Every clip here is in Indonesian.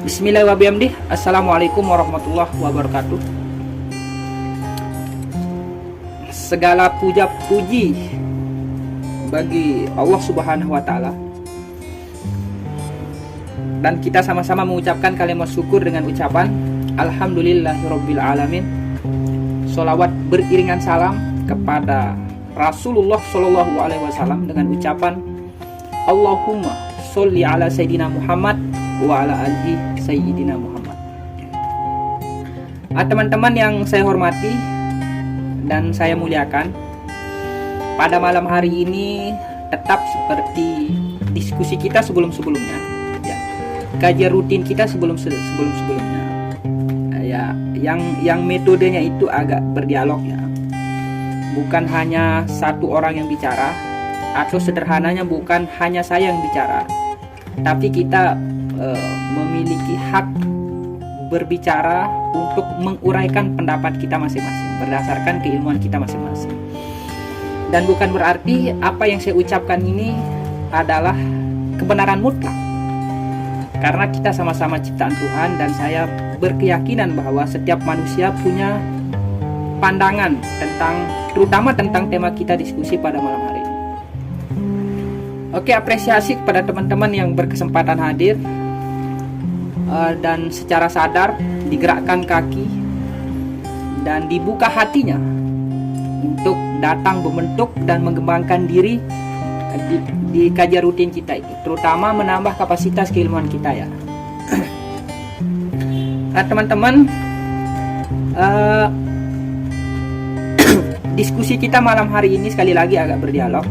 Bismillahirrahmanirrahim. Assalamualaikum warahmatullahi wabarakatuh. Segala puja puji bagi Allah Subhanahu wa Ta'ala, dan kita sama-sama mengucapkan kalimat syukur dengan ucapan Alhamdulillahirabbil alamin. Sholawat beriringan salam kepada Rasulullah Shallallahu Alaihi Wasallam dengan ucapan Allahumma sholli ala Sayyidina Muhammad wa ala alihi Sayyidina Muhammad. Teman-teman yang saya hormati dan saya muliakan, pada malam hari ini tetap seperti diskusi kita sebelum-sebelumnya, ya, kajian rutin kita sebelum-sebelumnya, ya, yang metodenya itu agak berdialog, ya, bukan hanya satu orang yang bicara, atau sederhananya bukan hanya saya yang bicara, tapi kita memiliki hak berbicara untuk menguraikan pendapat kita masing-masing berdasarkan keilmuan kita masing-masing. Dan bukan berarti apa yang saya ucapkan ini adalah kebenaran mutlak, karena kita sama-sama ciptaan Tuhan, dan saya berkeyakinan bahwa setiap manusia punya pandangan terutama tentang tema kita diskusi pada malam hari ini. Oke, apresiasi kepada teman-teman yang berkesempatan hadir dan secara sadar digerakkan kaki dan dibuka hatinya untuk datang membentuk dan mengembangkan diri di kajian rutin kita ini, terutama menambah kapasitas keilmuan kita, ya. Teman-teman, diskusi kita malam hari ini sekali lagi agak berdialog.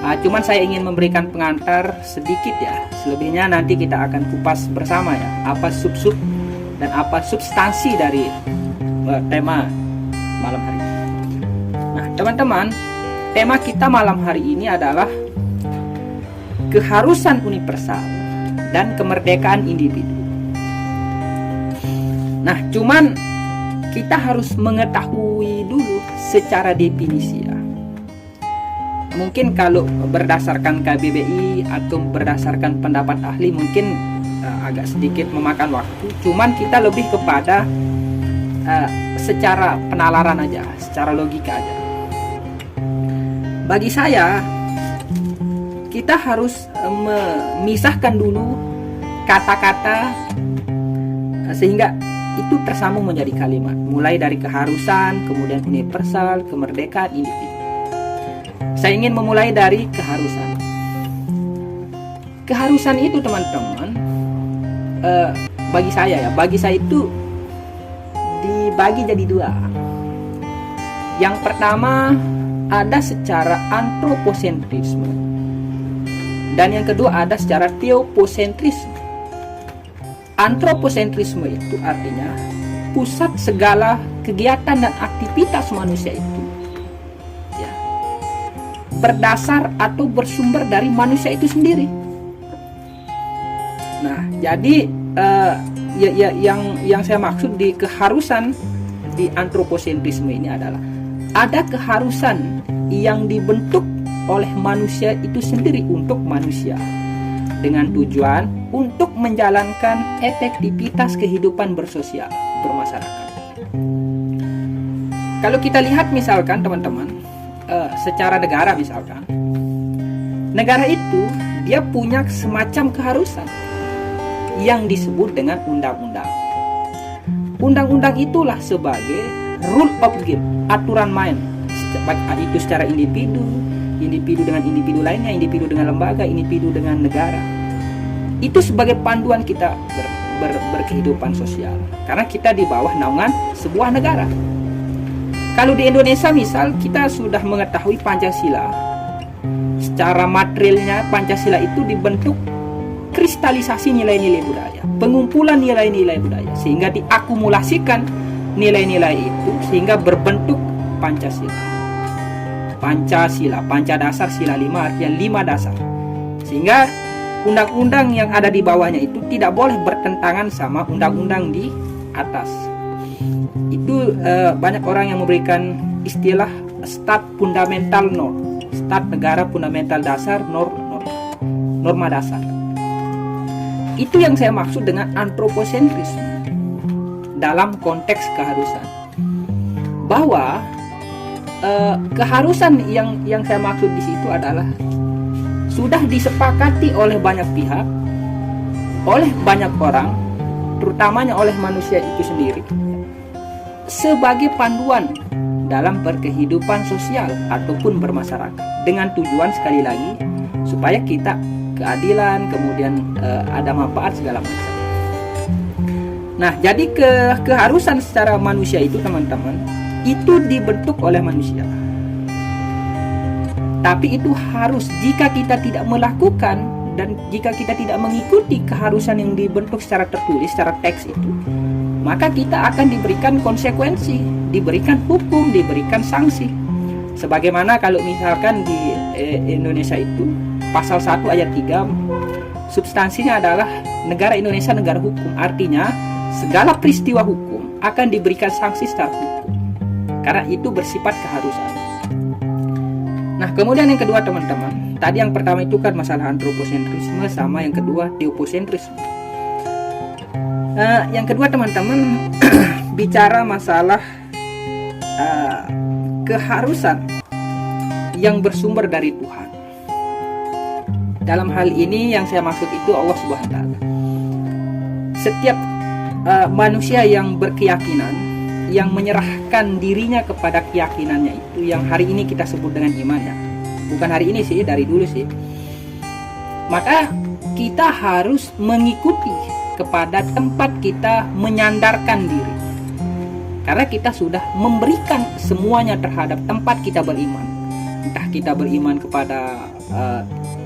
Cuman saya ingin memberikan pengantar sedikit, ya. Selebihnya nanti kita akan kupas bersama, ya, apa sub-sub dan apa substansi dari tema malam hari ini. Nah, teman-teman, tema kita malam hari ini adalah keharusan universal dan kemerdekaan individu. Nah, cuman kita harus mengetahui dulu secara definisi, ya. Mungkin kalau berdasarkan KBBI atau berdasarkan pendapat ahli mungkin agak sedikit memakan waktu. Cuman kita lebih kepada secara penalaran aja, secara logika aja. Bagi saya, kita harus memisahkan dulu kata-kata sehingga itu tersambung menjadi kalimat. Mulai dari keharusan, kemudian universal, kemerdekaan individu. Saya ingin memulai dari keharusan. Keharusan itu, teman-teman, bagi saya itu dibagi jadi dua. Yang pertama ada secara antroposentrisme, dan yang kedua ada secara teoposentrisme. Antroposentrisme itu artinya pusat segala kegiatan dan aktivitas manusia itu, ya, berdasar atau bersumber dari manusia itu sendiri. Nah, jadi yang saya maksud di keharusan di antroposentrisme ini adalah ada keharusan yang dibentuk oleh manusia itu sendiri untuk manusia, dengan tujuan untuk menjalankan efektivitas kehidupan bersosial bermasyarakat. Kalau kita lihat misalkan, teman-teman, secara negara misalkan, negara itu dia punya semacam keharusan yang disebut dengan undang-undang. Undang-undang itulah sebagai rule of game, aturan main, itu secara individu dengan individu lainnya, individu dengan lembaga, individu dengan negara. Itu sebagai panduan kita berkehidupan sosial, karena kita di bawah naungan sebuah negara. Kalau di Indonesia misal, kita sudah mengetahui Pancasila. Secara materialnya Pancasila itu dibentuk kristalisasi nilai-nilai budaya, pengumpulan nilai-nilai budaya, sehingga diakumulasikan nilai-nilai itu sehingga berbentuk Pancasila. Pancasila, Pancadasar, Sila 5 artinya 5 dasar. Sehingga undang-undang yang ada di bawahnya itu tidak boleh bertentangan sama undang-undang di atas. Itu banyak orang yang memberikan istilah stat fundamental norm. tata negara fundamental dasar, norma dasar. Itu yang saya maksud dengan antroposentrisme dalam konteks keharusan. Bahwa keharusan yang saya maksud di situ adalah sudah disepakati oleh banyak pihak, oleh banyak orang, terutamanya oleh manusia itu sendiri, sebagai panduan dalam berkehidupan sosial ataupun bermasyarakat, dengan tujuan sekali lagi supaya kita keadilan, kemudian ada manfaat segala macam. Nah, jadi keharusan secara manusia itu teman-teman, itu dibentuk oleh manusia. Tapi itu harus, jika kita tidak melakukan dan jika kita tidak mengikuti keharusan yang dibentuk secara tertulis, secara teks itu, maka kita akan diberikan konsekuensi, diberikan hukum, diberikan sanksi. Sebagaimana kalau misalkan di Indonesia itu pasal 1 ayat 3 substansinya adalah negara Indonesia negara hukum. Artinya segala peristiwa hukum akan diberikan sanksi secara hukum, karena itu bersifat keharusan. Nah, kemudian yang kedua teman-teman, tadi yang pertama itu kan masalah antroposentrisme, sama yang kedua teoposentrisme. Yang kedua teman-teman bicara masalah keharusan yang bersumber dari Tuhan. Dalam hal ini yang saya maksud itu Allah Subhanahu wa Ta'ala. Setiap manusia yang berkeyakinan, yang menyerahkan dirinya kepada keyakinannya itu, yang hari ini kita sebut dengan iman ya. Bukan hari ini sih, dari dulu sih. Maka kita harus mengikuti kepada tempat kita menyandarkan diri. Karena kita sudah memberikan semuanya terhadap tempat kita beriman. Entah kita beriman kepada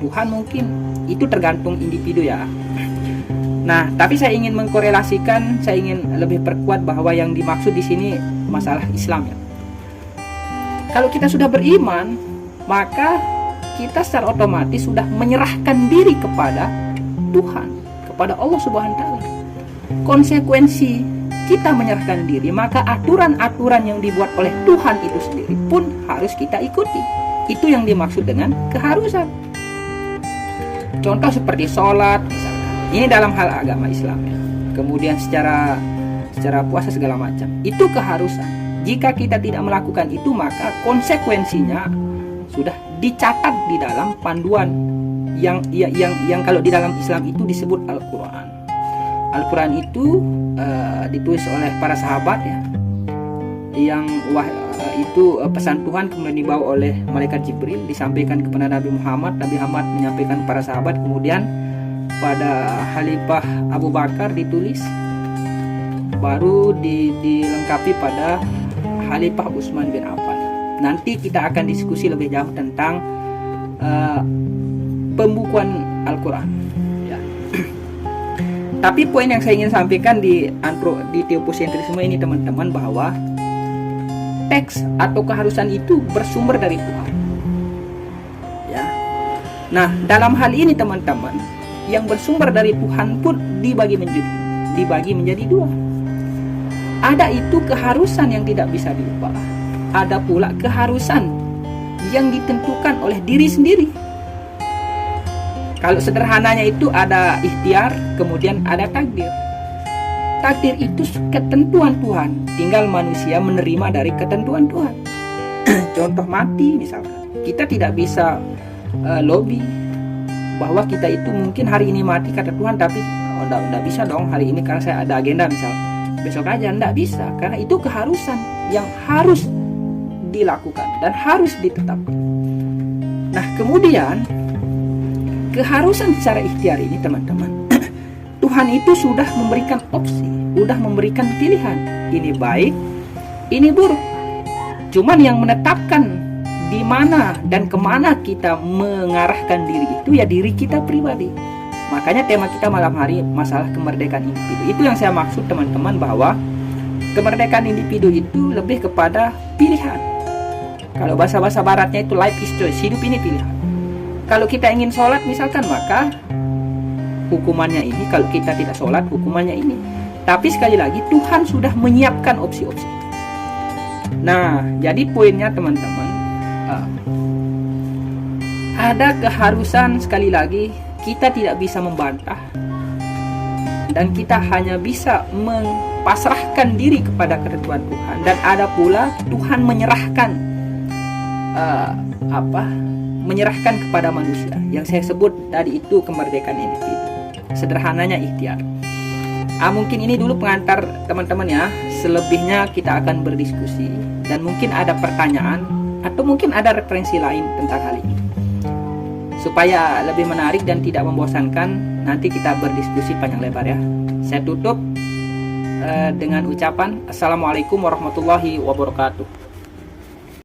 Tuhan mungkin, itu tergantung individu ya. Nah, tapi saya ingin mengkorelasikan, saya ingin lebih perkuat bahwa yang dimaksud di sini masalah Islam ya. Kalau kita sudah beriman, maka kita secara otomatis sudah menyerahkan diri kepada Tuhan, kepada Allah Subhanahu wa Ta'ala. Konsekuensi kita menyerahkan diri, maka aturan-aturan yang dibuat oleh Tuhan itu sendiri pun harus kita ikuti. Itu yang dimaksud dengan keharusan. Contoh seperti sholat misalnya. Ini dalam hal agama Islam ya. Kemudian secara puasa segala macam. Itu keharusan. Jika kita tidak melakukan itu, maka konsekuensinya sudah dicatat di dalam panduan yang kalau di dalam Islam itu disebut Al-Quran. Al-Quran itu ditulis oleh para sahabat ya. Itu pesan Tuhan kemudian dibawa oleh malaikat Jibril, disampaikan kepada Nabi Muhammad. Nabi Muhammad menyampaikan para sahabat, kemudian pada Khalifah Abu Bakar ditulis, baru dilengkapi pada Khalifah Utsman bin Affan. Nanti kita akan diskusi lebih jauh tentang pembukuan Al-Quran ya. Tapi poin yang saya ingin sampaikan di teoposentrisme ini teman-teman, bahwa teks atau keharusan itu bersumber dari Tuhan ya. Nah, dalam hal ini teman-teman, yang bersumber dari Tuhan pun dibagi menjadi dua. Ada itu keharusan yang tidak bisa diubah. Ada pula keharusan yang ditentukan oleh diri sendiri. Kalau sederhananya itu ada ikhtiar, kemudian ada takdir. Takdir itu ketentuan Tuhan, tinggal manusia menerima dari ketentuan Tuhan. Contoh mati misalkan, kita tidak bisa lobby bahwa kita itu mungkin hari ini mati kata Tuhan, tapi enggak bisa dong hari ini karena saya ada agenda misal, besok aja, enggak bisa, karena itu keharusan yang harus dilakukan dan harus ditetapkan. Nah, kemudian keharusan secara ikhtiar ini teman-teman, Tuhan itu sudah memberikan opsi, sudah memberikan pilihan, ini baik, ini buruk. Cuman yang menetapkan di mana dan kemana kita mengarahkan diri itu ya diri kita pribadi. Makanya tema kita malam hari masalah kemerdekaan individu. Itu yang saya maksud teman-teman, bahwa kemerdekaan individu itu lebih kepada pilihan. Kalau bahasa baratnya itu life is choice, hidup ini pilihan. Kalau kita ingin sholat misalkan, maka hukumannya ini. Kalau kita tidak sholat, hukumannya ini. Tapi sekali lagi Tuhan sudah menyiapkan opsi-opsi. Nah, jadi poinnya teman-teman, ada keharusan, sekali lagi kita tidak bisa membantah dan kita hanya bisa pasrahkan diri kepada ketentuan Tuhan. Dan ada pula Tuhan menyerahkan kepada manusia. Yang saya sebut tadi itu kemerdekaan individu. Sederhananya ikhtiar. Mungkin ini dulu pengantar teman-teman ya. Selebihnya kita akan berdiskusi dan mungkin ada pertanyaan atau mungkin ada referensi lain tentang hal ini. Supaya lebih menarik dan tidak membosankan, nanti kita berdiskusi panjang lebar ya. Saya tutup dengan ucapan Assalamualaikum warahmatullahi wabarakatuh.